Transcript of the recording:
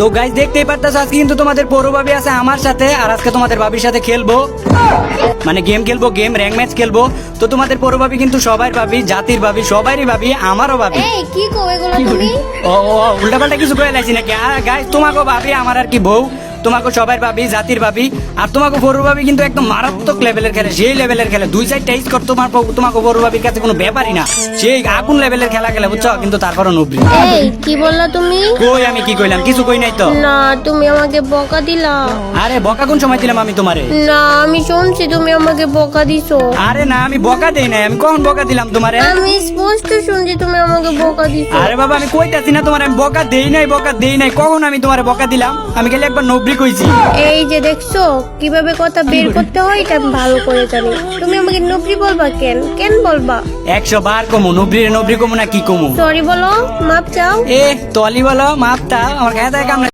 তো গাইস দেখতেই পারতাছ আজকে কিন্তু তোমাদের বড় ভাবি আছে আমার সাথে, আর আজকে তোমাদের ভাবির সাথে খেলবো, মানে গেম খেলবো, গেম র্যাঙ্ক ম্যাচ খেলবো। তো তোমাদের বড় ভাবি কিন্তু সবার ভাবি, জাতির ভাবি, সবারই ভাবি, আমারও ভাবি। এই কি কও এগুলো তুমি? ও উল্টা পাল্টা কিছু কয়ে লাইছি নাকি? গাইস তোমাকে ভাবি, আমার আর কি বউ, তোমাকে সবাই ভাবি, জাতির ভাবি। আর তোমাকে বড় ভাবি কিন্তু একদম মারাত্মক লেভেলের খেলে, সেই লেভেলের খেলে, 2-4টা স্কোর তোমাকে বড় ভাবির কাছে কোনো ব্যাপারই না, সেই আগুন লেভেলের খেলা খেলে, বুঝছো? কিন্তু তারপরও নবরি। এই কি বললা তুমি? কই আমি কি কইলাম? কিছু কই নাই তো। না তুমি আমাকে বকা দিলা। আরে বকা কোন সময় দিলাম আমি তোমারে? না আমি শুনছি তুমি আমাকে বকা দিছো। আরে না, আমি বকা দেই নাই। আমি কখন বকা দিলাম তোমারে? আমি স্পষ্ট শুনছি তুমি আমাকে বকা দিছো। আরে বাবা, আমি কইতাছি না তোমার আমি বকা দেই নাই, বকা দেই নাই। কখন আমি তোমারে বকা দিলাম? আমি খালি একবার নবরি কইছি। এই যে দেখছো কিভাবে কথা বের করতে হয়, এটা আমি ভালো করে জানি। তুমি আমাকে নবরি বলবা কেন? কেন বলবা? 100 বার কমু নবরি, নবরি কমু না কি কমু? সরি বলো, মাপ চাও। এ তলি বলো, মাপটা আমার গায়ে কাম